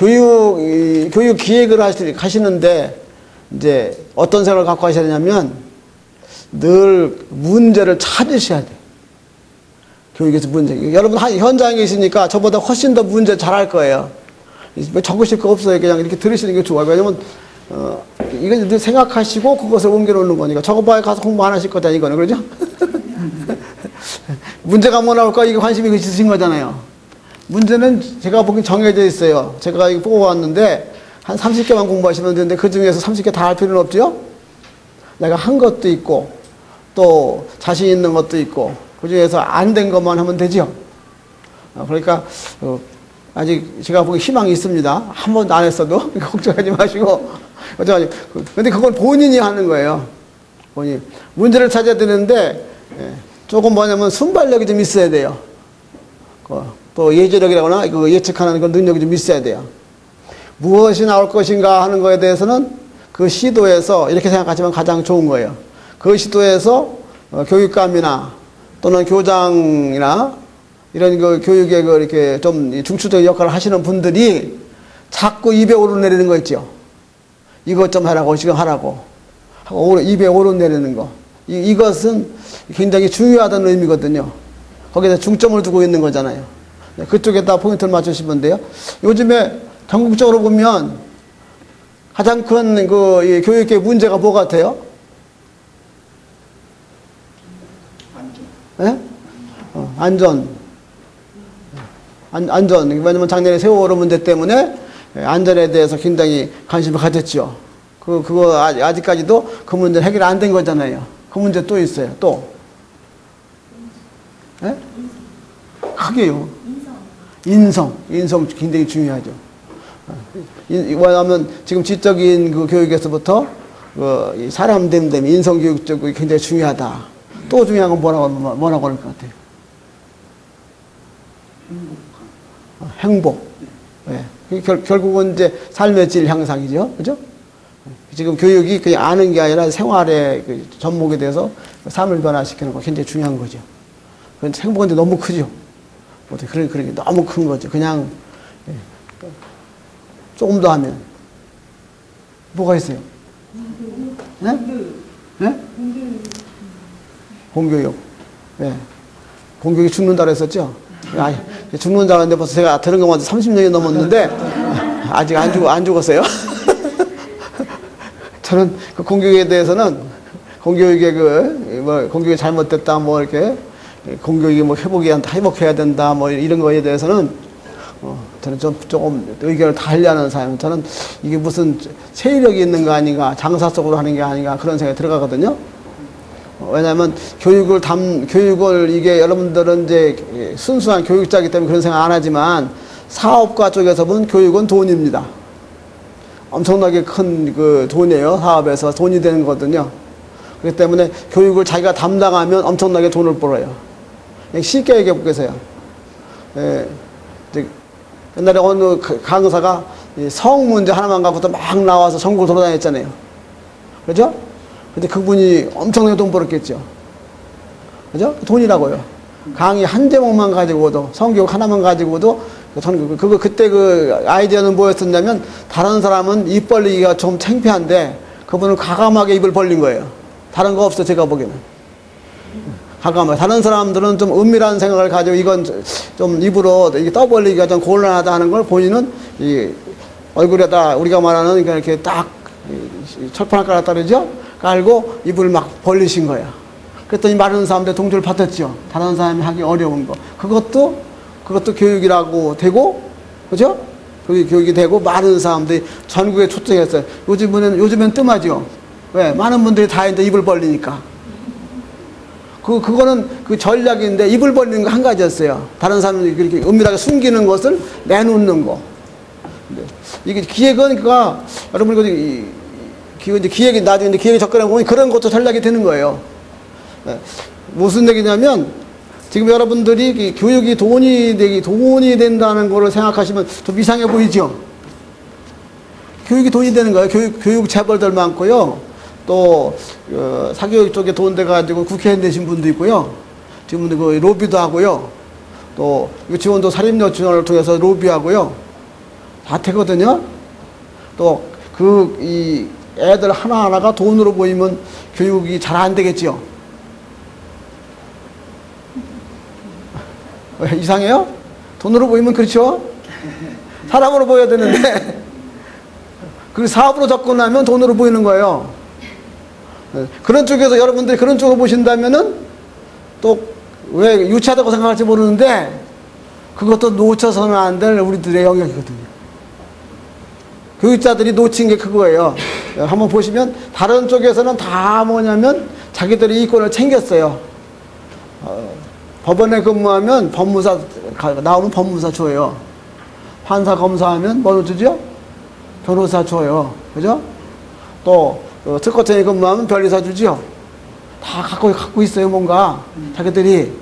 교육 기획을 하시는데, 이제 어떤 생각을 갖고 하셔야 되냐면, 늘 문제를 찾으셔야 돼요. 교육에서 문제. 여러분 현장에 있으니까 저보다 훨씬 더 문제 잘할 거예요. 적으실 거 없어요. 그냥 이렇게 들으시는 게 좋아요. 왜냐면, 이건 늘 생각하시고 그것을 옮겨놓는 거니까. 저거봐야 가서 공부 안 하실 거다, 이거는. 그러죠? 문제가 뭐 나올까? 이게 관심이 있으신 거잖아요. 문제는 제가 보기엔 정해져 있어요. 제가 이거 뽑아왔는데, 한 30개만 공부하시면 되는데, 그 중에서 30개 다 할 필요는 없죠? 내가 한 것도 있고, 또 자신 있는 것도 있고, 그 중에서 안 된 것만 하면 되죠. 그러니까, 아직 제가 보기 희망이 있습니다. 한 번도 안 했어도. 걱정하지 마시고. 근데 그걸 본인이 하는 거예요. 본인. 문제를 찾아야 되는데, 조금 뭐냐면 순발력이 좀 있어야 돼요. 또 예지력이라거나 예측하는 그런 능력이 좀 있어야 돼요. 무엇이 나올 것인가 하는 거에 대해서는 그 시도에서 이렇게 생각하시면 가장 좋은 거예요. 그 시도에서 교육감이나 또는 교장이나 이런 교육에 이렇게 좀 중추적인 역할을 하시는 분들이 자꾸 입에 오르내리는 거 있죠. 이것 좀 하라고, 지금 하라고. 하고 입에 오르내리는 거. 이것은 굉장히 중요하다는 의미거든요. 거기다 중점을 두고 있는 거잖아요. 그쪽에다 포인트를 맞추시면 돼요. 요즘에 전국적으로 보면 가장 큰 교육의 문제가 뭐 같아요? 안전. 안전. 왜냐면 작년에 세월호 문제 때문에 안전에 대해서 굉장히 관심을 가졌죠. 그거 아직까지도 그 문제 해결 안 된 거잖아요. 그 문제 또 있어요. 또. 예? 크게요. 인성 굉장히 중요하죠. 왜냐하면 지금 지적인 교육에서부터 사람 됨됨, 인성 교육 쪽이 굉장히 중요하다. 또 중요한 건 뭐라고 할 것 같아요? 행복. 네. 결국은 이제 삶의 질 향상이죠. 그죠? 지금 교육이 그냥 아는 게 아니라 생활의 접목에 대해서 삶을 변화시키는 거 굉장히 중요한 거죠. 그건 행복은 이제 너무 크죠. 그런 게 너무 큰 거죠. 그냥, 조금 더 하면. 뭐가 있어요? 네? 네? 공교육. 네. 공교육이 죽는다고 했었죠? 죽는다고 했는데 벌써 제가 들은 것만 30년이 넘었는데, 아직 안 죽었어요. 저는 그 공교육에 대해서는, 공교육의 공교육이 잘못됐다, 이렇게, 공교육이 회복해야 된다, 이런 거에 대해서는, 저는 조금 의견을 달리하는 사람. 저는 이게 무슨 세력이 있는 거 아닌가, 장사 속으로 하는 게 아닌가, 그런 생각이 들어가거든요. 왜냐하면 교육을 이게 여러분들은 이제 순수한 교육자이기 때문에 그런 생각 안 하지만 사업가 쪽에서 보면 교육은 돈입니다. 엄청나게 큰 돈이에요. 사업에서 돈이 되는 거거든요. 그렇기 때문에 교육을 자기가 담당하면 엄청나게 돈을 벌어요. 쉽게 얘기해 볼게요. 옛날에 어느 강사가 성 문제 하나만 갖고도 막 나와서 전국을 돌아다녔잖아요. 그죠? 근데 그분이 엄청나게 돈 벌었겠죠. 그죠? 돈이라고요. 강의 한 제목만 가지고도, 성교육 하나만 가지고도, 그때 아이디어는 뭐였었냐면, 다른 사람은 입 벌리기가 좀 창피한데, 그분은 과감하게 입을 벌린 거예요. 다른 거 없어, 제가 보기에는. 과감하게. 다른 사람들은 좀 은밀한 생각을 가지고, 이건 좀 입으로 이게 떠벌리기가 좀 곤란하다 하는 걸 본인은 이 얼굴에다 우리가 말하는 이렇게 딱 철판 하나 깔았다 그러죠? 깔고 입을 막 벌리신 거야. 그랬더니 많은 사람들 동조를 받았죠. 다른 사람이 하기 어려운 거. 그것도 교육이라고 되고, 그죠? 그게 교육이 되고, 많은 사람들이 전국에 초청했어요. 요즘엔 뜸하죠. 왜? 많은 분들이 다 이제 입을 벌리니까. 그거는 그 전략인데, 입을 벌리는 거 한 가지였어요. 다른 사람들이 그렇게 은밀하게 숨기는 것을 내놓는 거. 이게 기획은, 여러분, 기획이 나중에 기획이 접근해 보면 그런 것도 전략이 되는 거예요. 네. 무슨 얘기냐면 지금 여러분들이 교육이 돈이 된다는 거를 생각하시면 좀 이상해 보이죠? 교육이 돈이 되는 거예요. 교육 재벌들 많고요. 또 사교육 쪽에 돈 돼가지고 국회의원 되신 분도 있고요. 지금 로비도 하고요. 또 지원도 사립여중을 통해서 로비하고요. 밭이거든요. 또 이 애들 하나하나가 돈으로 보이면 교육이 잘 안 되겠지요. 왜, 이상해요? 돈으로 보이면 그렇죠? 사람으로 보여야 되는데 그 사업으로 접근하면 돈으로 보이는 거예요. 그런 쪽에서 여러분들이 그런 쪽으로 보신다면은 또 왜 유치하다고 생각할지 모르는데 그것도 놓쳐서는 안 될 우리들의 영역이거든요. 교육자들이 놓친 게 그거예요. 한번 보시면 다른 쪽에서는 다 뭐냐면 자기들이 이권을 챙겼어요. 법원에 근무하면 법무사 나오면 법무사 줘요. 판사 검사하면 뭐 주죠? 변호사 줘요. 그죠? 또 특허청에 근무하면 변리사 주지요. 다 갖고 있어요, 뭔가. 자기들이.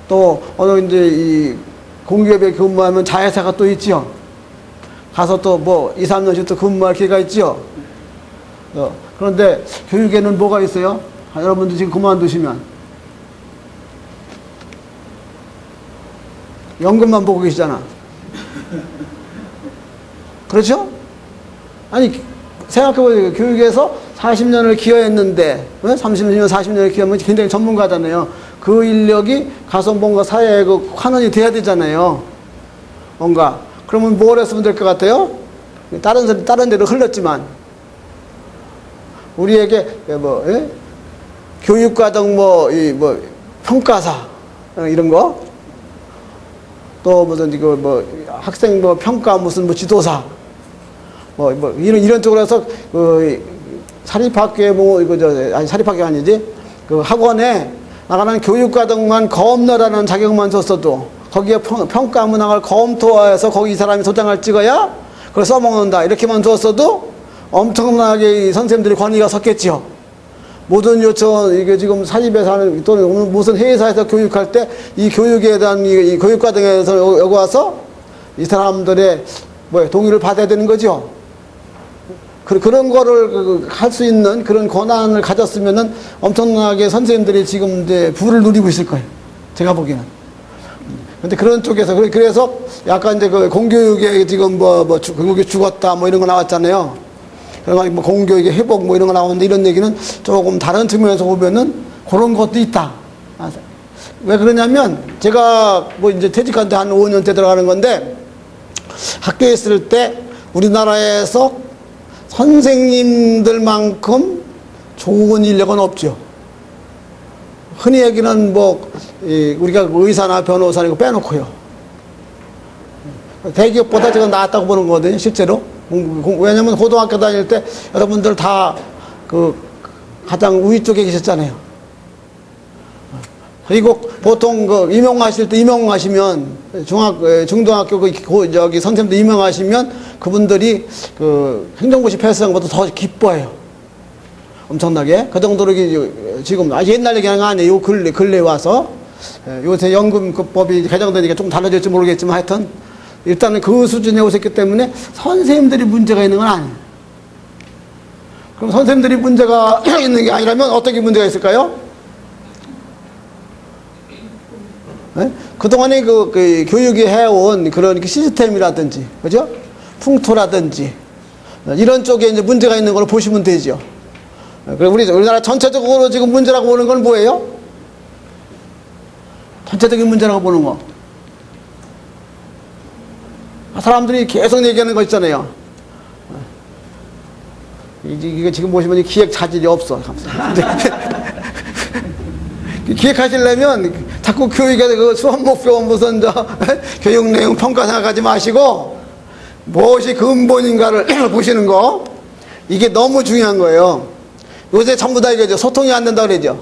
또, 이제 이 공기업에 근무하면 자회사가 또 있지요. 가서 또 뭐 2, 3년씩 또 근무할 기회가 있지요. 그런데 교육에는 뭐가 있어요? 여러분들 지금 그만두시면. 연금만 보고 계시잖아. 그렇죠? 아니, 생각해보세요. 교육에서 40년을 기여했는데, 30년, 40년을 기여하면 굉장히 전문가잖아요. 그 인력이 가서 뭔가 사회에 그 환원이 돼야 되잖아요. 뭔가. 그러면 뭘 했으면 될 것 같아요? 다른 데로 흘렀지만. 우리에게, 교육과정 평가사, 이런 거. 또 무슨, 학생 평가 무슨 지도사. 이런 쪽으로 해서, 사립학교, 사립학교 아니지? 그 학원에 나가는 교육과정만 검열하는 자격만 줬어도 거기에 평가 문항을 검토해서 거기 이 사람이 도장을 찍어야 그걸 써먹는다. 이렇게만 줬어도 엄청나게 선생님들이 권위가 섰겠지요. 모든 요청, 이게 지금 사립에서 하는 또는 무슨 회사에서 교육할 때 이 교육에 대한 이 교육과정에서 여기 와서 이 사람들의 동의를 받아야 되는 거죠. 그런 거를 할 수 있는 그런 권한을 가졌으면은 엄청나게 선생님들이 지금 이제 부를 누리고 있을 거예요. 제가 보기에는. 근데 그런 쪽에서, 그래서 약간 이제 그 공교육에 지금 공교육이 죽었다 이런 거 나왔잖아요. 그러니까 공교육의 회복 이런 거 나오는데 이런 얘기는 조금 다른 측면에서 보면은 그런 것도 있다. 왜 그러냐면 제가 이제 퇴직한 지 한 5년째 들어가는 건데 학교에 있을 때 우리나라에서 선생님들만큼 좋은 인력은 없죠. 흔히 얘기는 우리가 의사나 변호사나 이거 빼놓고요. 대기업보다 제가 나았다고 보는 거거든요, 실제로. 왜냐면 고등학교 다닐 때 여러분들 다 가장 우위 쪽에 계셨잖아요. 그리고 보통 임용하실 때 임용하시면 중등학교 선생님들 임용하시면 그분들이 행정고시 패스한 것도 더 기뻐해요. 엄청나게. 그 정도로 지금 옛날 얘기하는 거 아니에요. 근래 와서. 요새 연금법이 개정되니까 조금 달라질지 모르겠지만 하여튼 일단은 그 수준에 오셨기 때문에 선생님들이 문제가 있는 건 아니에요. 그럼 선생님들이 문제가 있는 게 아니라면 어떻게 문제가 있을까요? 네? 그동안에 교육이 해온 그런 시스템이라든지, 그죠? 풍토라든지, 이런 쪽에 이제 문제가 있는 걸 보시면 되죠. 그리고 우리나라 전체적으로 지금 문제라고 보는 건 뭐예요? 전체적인 문제라고 보는 거. 사람들이 계속 얘기하는 거 있잖아요. 이게 지금 보시면 기획 자질이 없어. 기획하시려면 자꾸 교육에 수업 목표 무슨 교육 내용 평가 생각하지 마시고 무엇이 근본인가를 보시는 거, 이게 너무 중요한 거예요. 요새 전부 다 이거죠. 소통이 안 된다고 그러죠.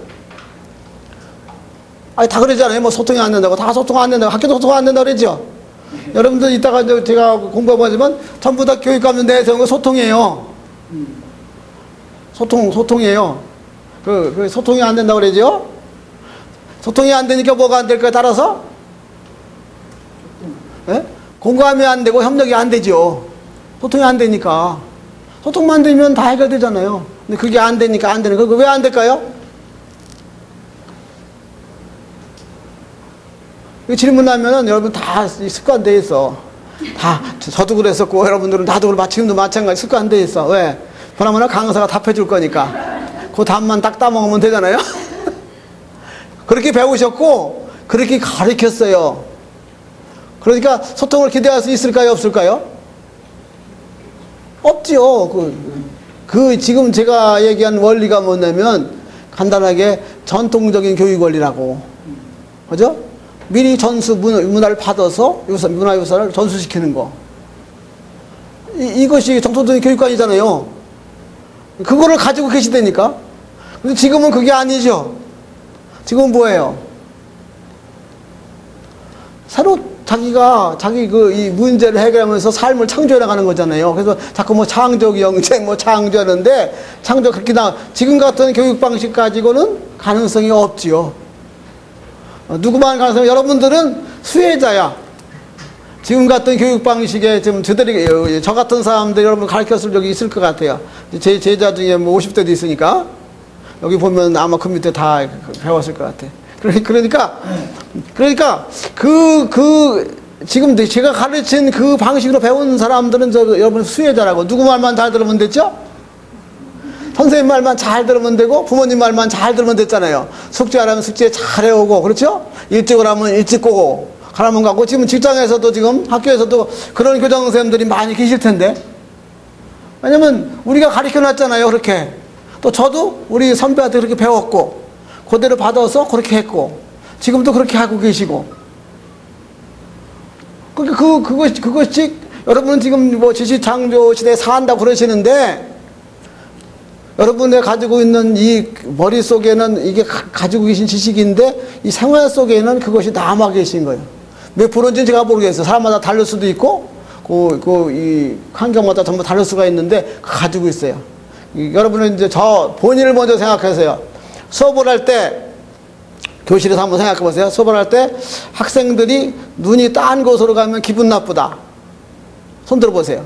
아니 다 그러잖아요. 소통이 안 된다고, 다 소통 안 된다고, 학교도 소통 안 된다고 그러죠. 여러분들 이따가 제가 공부해보지만 전부 다 교육감들 내세운 거 소통이에요. 소통이에요. 그 소통이 안 된다고 그러죠. 소통이 안 되니까 뭐가 안 될까요? 따라서? 예? 공감이 안 되고 협력이 안 되죠. 소통이 안 되니까. 소통만 되면 다 해결되잖아요. 근데 그게 안 되니까 안 되는 거. 왜 안 될까요? 질문하면은 여러분 다 습관되어 있어. 저도 그랬었고, 여러분들은 나도 그렇고, 지금도 마찬가지 습관돼 있어. 왜? 보나마나 강사가 답해줄 거니까. 그 답만 딱 따먹으면 되잖아요? 그렇게 배우셨고, 그렇게 가르쳤어요. 그러니까 소통을 기대할 수 있을까요? 없을까요? 없지요. 지금 제가 얘기한 원리가 뭐냐면, 간단하게 전통적인 교육 원리라고. 그죠? 미리 문화를 받아서 문화유산을 전수시키는 거. 이것이 정통적인 교육관이잖아요. 그거를 가지고 계시다니까. 근데 지금은 그게 아니죠. 지금은 뭐예요? 새로 자기 이 문제를 해결하면서 삶을 창조해 나가는 거잖아요. 그래서 자꾸 뭐 창조 경쟁, 창조하는데, 그렇게 지금 같은 교육 방식 가지고는 가능성이 없지요. 누구만 가능성, 여러분들은 수혜자야. 지금 같은 교육 방식에 지금 저 같은 사람들 여러분 가르쳤을 적이 있을 것 같아요. 제 제자 중에 뭐 50대도 있으니까. 여기 보면 아마 그 밑에 다 배웠을 것 같아. 그러니까 지금 제가 가르친 그 방식으로 배운 사람들은 여러분 수혜자라고. 누구 말만 잘 들으면 됐죠? 선생님 말만 잘 들으면 되고, 부모님 말만 잘 들으면 됐잖아요. 숙제하라면 숙제 잘 해오고, 그렇죠? 일찍 오라면 일찍 오고, 가라면 가고. 지금 직장에서도 지금 학교에서도 그런 교장 선생님들이 많이 계실 텐데. 왜냐면 우리가 가르쳐 놨잖아요, 그렇게. 또 저도 우리 선배한테 그렇게 배웠고, 그대로 받아서 그렇게 했고, 지금도 그렇게 하고 계시고. 그것이, 여러분은 지금 뭐 지식창조 시대에 산다고 그러시는데, 여러분의 가지고 있는 이 머릿속에는 이게 가지고 계신 지식인데, 이 생활 속에는 그것이 남아 계신 거예요. 몇 프로인지는 제가 모르겠어요. 사람마다 다를 수도 있고, 이 환경마다 전부 다를 수가 있는데, 가지고 있어요. 여러분은 이제 본인을 먼저 생각하세요. 수업을 할 때, 교실에서 한번 생각해 보세요. 수업을 할 때 학생들이 눈이 딴 곳으로 가면 기분 나쁘다. 손 들어보세요.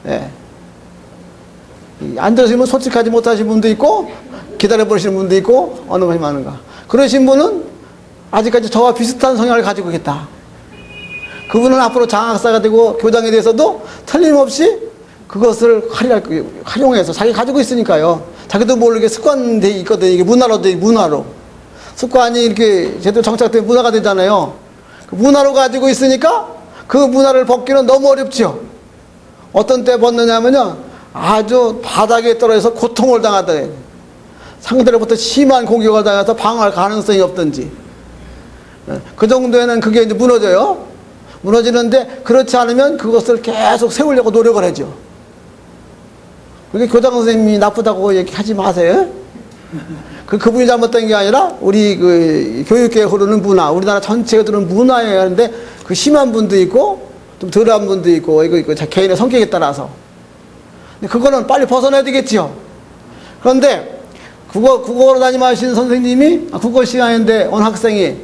예. 안 들으시면 솔직하지 못하신 분도 있고, 기다려보시는 분도 있고, 어느 것이 많은가. 그러신 분은 아직까지 저와 비슷한 성향을 가지고 있다. 그분은 앞으로 장학사가 되고 교장에 대해서도 틀림없이 그것을 활용해서 자기 가지고 있으니까요. 자기도 모르게 습관돼 있거든요. 이게 문화로. 습관이 이렇게 제대로 정착된 문화가 되잖아요. 그 문화로 가지고 있으니까 그 문화를 벗기는 너무 어렵죠. 어떤 때 벗느냐면요, 아주 바닥에 떨어져서 고통을 당하다. 상대로부터 심한 공격을 당해서 방어할 가능성이 없든지. 그 정도에는 그게 이제 무너져요. 무너지는데, 그렇지 않으면 그것을 계속 세우려고 노력을 하죠. 그게 교장 선생님이 나쁘다고 얘기하지 마세요. 그분이 잘못된 게 아니라 우리 교육계에 흐르는 문화, 우리나라 전체가 흐르는 문화에 하는데, 그 심한 분도 있고 좀 덜한 분도 있고, 이거 개인의 성격에 따라서. 근데 그거는 빨리 벗어나야 되겠지요. 그런데 국어로 담임하신 선생님이 국어 시간인데 어느 학생이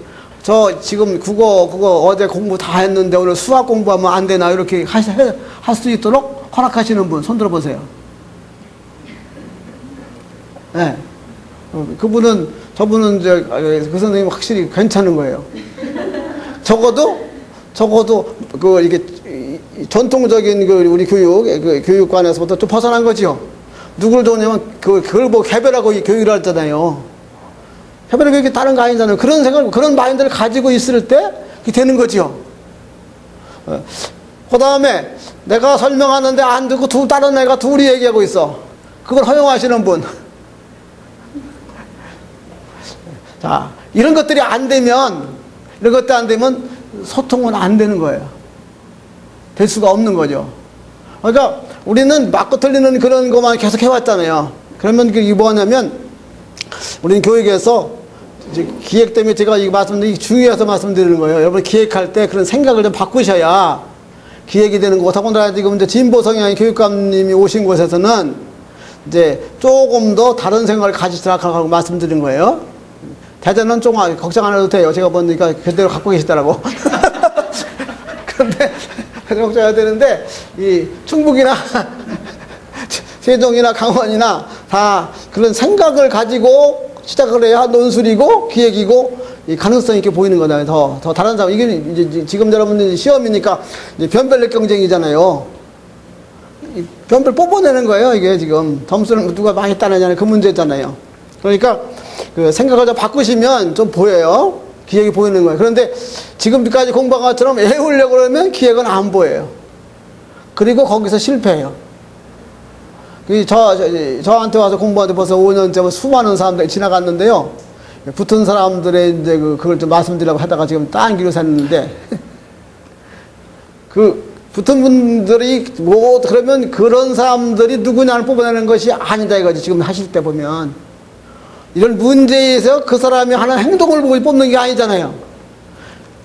저 지금 국어 어제 공부 다 했는데 오늘 수학 공부하면 안 되나, 이렇게 할 수 있도록 허락하시는 분 손 들어보세요. 네. 저분은 그 선생님 확실히 괜찮은 거예요. 적어도 이게 전통적인 우리 교육관에서부터 좀 벗어난 거죠. 누구를 좋으냐면 그걸 뭐 개별하고 교육을 하잖아요. 개별하고 교육이 다른 거 아니잖아요. 그런 생각, 그런 마인드를 가지고 있을 때 되는 거죠. 그 다음에 내가 설명하는데 안 듣고 다른 애가 둘이 얘기하고 있어. 그걸 허용하시는 분. 자, 이런 것들이 안 되면 소통은 안 되는 거예요. 될 수가 없는 거죠. 그러니까 우리는 맞고 틀리는 그런 것만 계속 해왔잖아요. 그러면 이게 뭐냐면, 우리는 교육에서 이제 기획 때문에 제가 이 말씀드리기 중요해서 말씀드리는 거예요. 여러분 기획할 때 그런 생각을 좀 바꾸셔야 기획이 되는 거고, 더군다나 지금 이제 진보 성향의 교육감님이 오신 곳에서는 이제 조금 더 다른 생각을 가지시라고 말씀드린 거예요. 대전은 좀 걱정 안 해도 돼요. 제가 보니까 그대로 갖고 계시더라고. 그런데 걱정해야 되는데, 이 충북이나 세종이나 강원이나 다 그런 생각을 가지고 시작을 해야 논술이고 기획이고 이 가능성 있게 보이는 거잖아요. 더 다른 사람. 이게 이제 지금 여러분들 시험이니까 이제 변별력 경쟁이잖아요. 변별 뽑아내는 거예요. 이게 지금 점수를 누가 많이 따내냐는 그 문제잖아요. 그러니까 그 생각을 좀 바꾸시면 좀 보여요. 기획이 보이는 거예요. 그런데 지금까지 공부한 것처럼 외우려고 그러면 기획은 안 보여요. 그리고 거기서 실패해요. 저한테 와서 공부하는데 벌써 5년째 수많은 사람들이 지나갔는데요. 붙은 사람들의 이제 그걸 좀 말씀드리려고 하다가 지금 딴 길로 샜는데, 붙은 분들이 그러면 그런 사람들이 누구냐를 뽑아내는 것이 아니다 이거지. 지금 하실 때 보면. 이런 문제에서 그 사람이 하는 행동을 보고 뽑는 게 아니잖아요.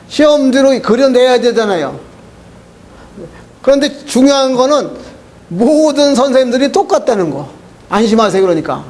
시험지로 그려내야 되잖아요. 그런데 중요한 거는 모든 선생님들이 똑같다는 거. 안심하세요, 그러니까.